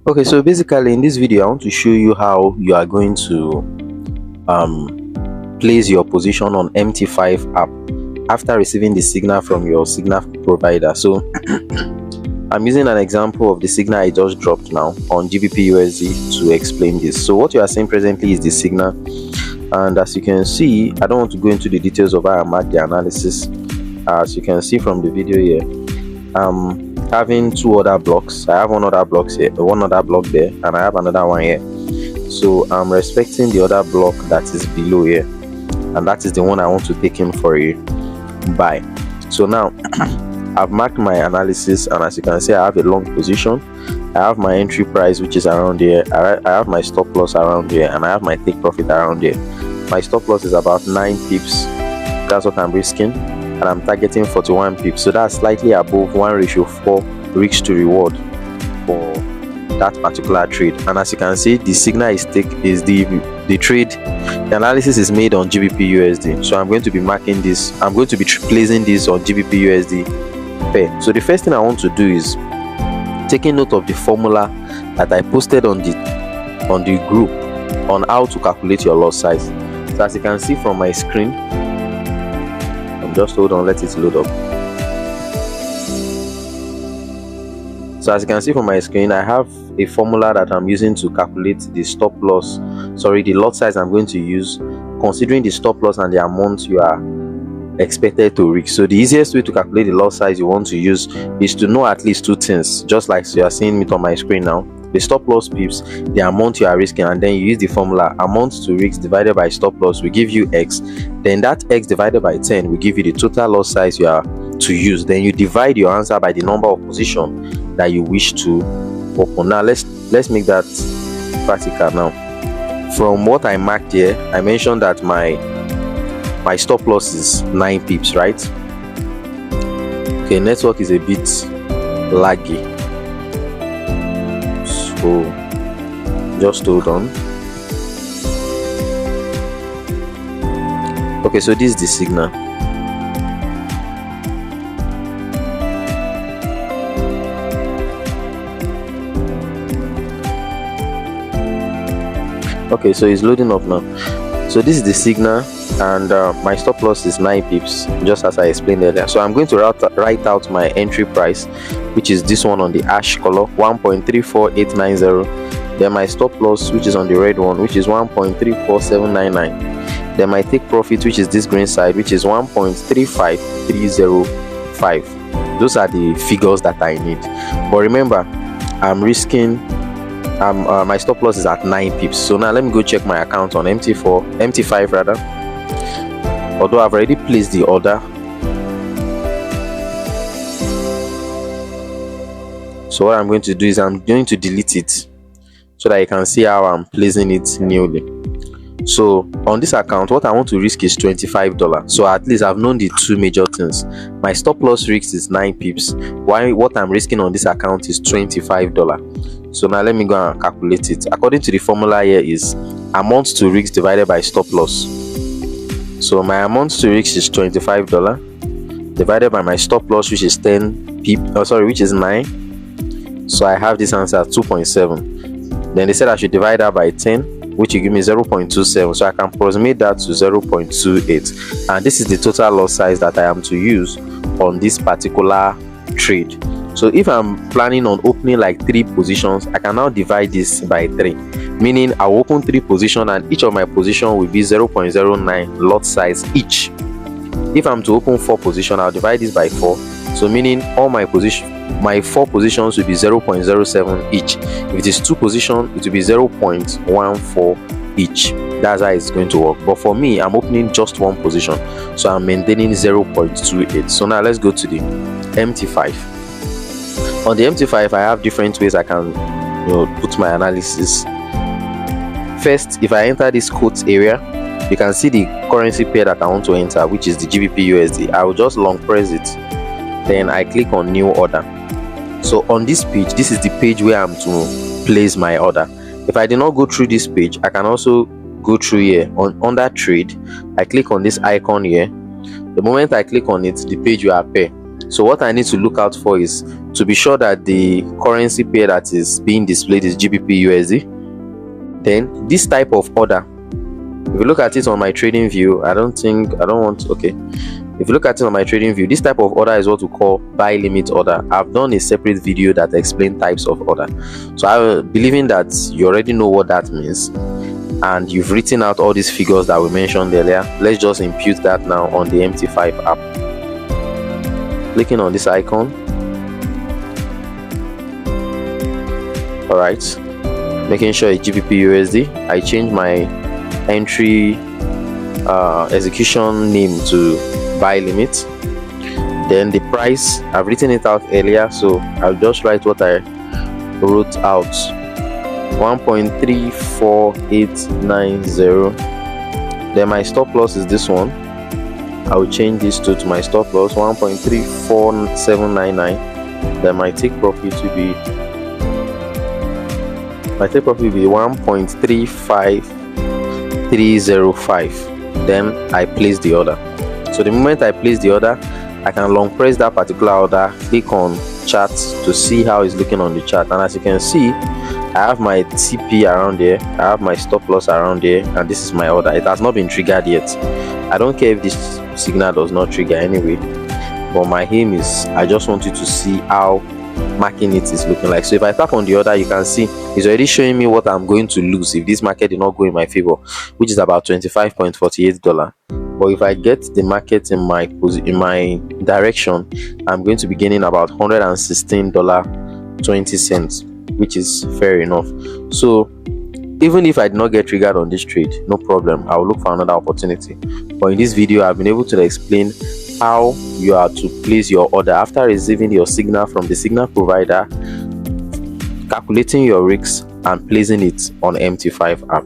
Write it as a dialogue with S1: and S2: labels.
S1: Okay, so basically in this video I want to show you how you are going to place your position on MT5 app after receiving the signal from your signal provider. So I'm using an example of the signal I just dropped now on GBP USD to explain this. So what you are seeing presently is the signal, and as you can see, I don't want to go into the details of how I mark the analysis. As you can see from the video here, having two other blocks. I have one other block here, one other block there, and I have another one here. So I'm respecting the other block that is below here, and that is the one I want to take in for a buy. So now I've marked my analysis, and as you can see, I have a long position. I have my entry price, which is around here. I have my stop loss around here, and I have my take profit around here. My stop loss is about 9 pips. That's what I'm risking, and I'm targeting 41 pips. So that's slightly above 1:4 risk to reward for that particular trade. And as you can see, the signal is the trade. The analysis is made on GBP USD. So I'm going to be marking this. I'm going to be placing this on GBP USD pair. So the first thing I want to do is taking note of the formula that I posted on the group on how to calculate your lot size. So as you can see from my screen, just hold on, let it load up. So as you can see from my screen, I have a formula that I'm using to calculate the the lot size I'm going to use, considering the stop loss and the amount you are expected to risk. So the easiest way to calculate the lot size you want to use is to know at least two things, just like you are seeing it on my screen now: the stop loss pips, the amount you are risking, and then you use the formula amount to risk divided by stop loss will give you X. Then that X divided by 10 will give you the total lot size you are to use. Then you divide your answer by the number of positions that you wish to open. Now let's make that practical. Now from what I marked here, I mentioned that my stop loss is 9 pips, right? Okay, network is a bit laggy, so just hold on. Okay, so this is the signal. Okay, so it's loading up now. So this is the signal, and my stop loss is 9 pips, just as I explained earlier. So I'm going to write out my entry price, which is this one on the ash color, 1.34890. Then my stop loss, which is on the red one, which is 1.34799. Then my take profit, which is this green side, which is 1.35305. Those are the figures that I need. But remember, I'm risking my stop loss is at 9 pips. So now let me go check my account on MT5 rather, although I've already placed the order. So what I'm going to do is I'm going to delete it so that you can see how I'm placing it newly. So on this account, what I want to risk is $25. So at least I've known the two major things. My stop loss risk is 9 pips, while what I'm risking on this account is $25. So now let me go and calculate it. According to the formula here is amount to risk divided by stop loss. So my amount to risk is $25 divided by my stop loss, which is 10 pip, which is 9. So I have this answer 2.7. Then they said I should divide that by 10, which will give me 0.27. So I can approximate that to 0.28. And this is the total lot size that I am to use on this particular trade. So if I'm planning on opening like 3 positions, I can now divide this by 3, meaning I'll open 3 positions and each of my positions will be 0.09 lot size each. If I'm to open 4 positions, I'll divide this by 4, so meaning all my 4 positions will be 0.07 each. If it is 2 positions, it will be 0.14 each. That's how it's going to work. But for me, I'm opening just 1 position, so I'm maintaining 0.28. So now let's go to the MT5. On the MT5, I have different ways I can put my analysis. First, if I enter this quotes area, you can see the currency pair that I want to enter, which is the GBP USD. I will just long press it, then I click on new order. So on this page, this is the page where I'm to place my order. If I did not go through this page, I can also go through here under trade. I click on this icon here. The moment I click on it, the page will appear. So what I need to look out for is to be sure that the currency pair that is being displayed is GBP USD. Then this type of order, if you look at it on my trading view, if you look at it on my trading view, this type of order is what we call buy limit order. I've done a separate video that explains types of order, so I'm believing that you already know what that means and you've written out all these figures that we mentioned earlier. Let's just impute that now on the MT5 app. Clicking on this icon. All right, making sure it's GBP USD. I change my entry execution name to buy limit. Then the price, I've written it out earlier, so I'll just write what I wrote out: 1.34890. Then my stop loss is this one. I will change this to my stop loss, 1.34799. Then my take profit will be 1.35305. Then I place the order. So the moment I place the order, I can long press that particular order, click on chart to see how it's looking on the chart. And as you can see, I have my TP around here, I have my stop loss around here, and this is my order. It has not been triggered yet. I don't care if this signal does not trigger anyway, but my aim is I just want you to see how marking it is looking like. So if I tap on the order, you can see it's already showing me what I'm going to lose if this market did not go in my favor, which is about $25.48. But if I get the market in my direction, I'm going to be gaining about $116.20, which is fair enough. So even if I did not get triggered on this trade, no problem, I'll look for another opportunity. But in this video, I've been able to explain how you are to place your order after receiving your signal from the signal provider, calculating your risks and placing it on MT5 app.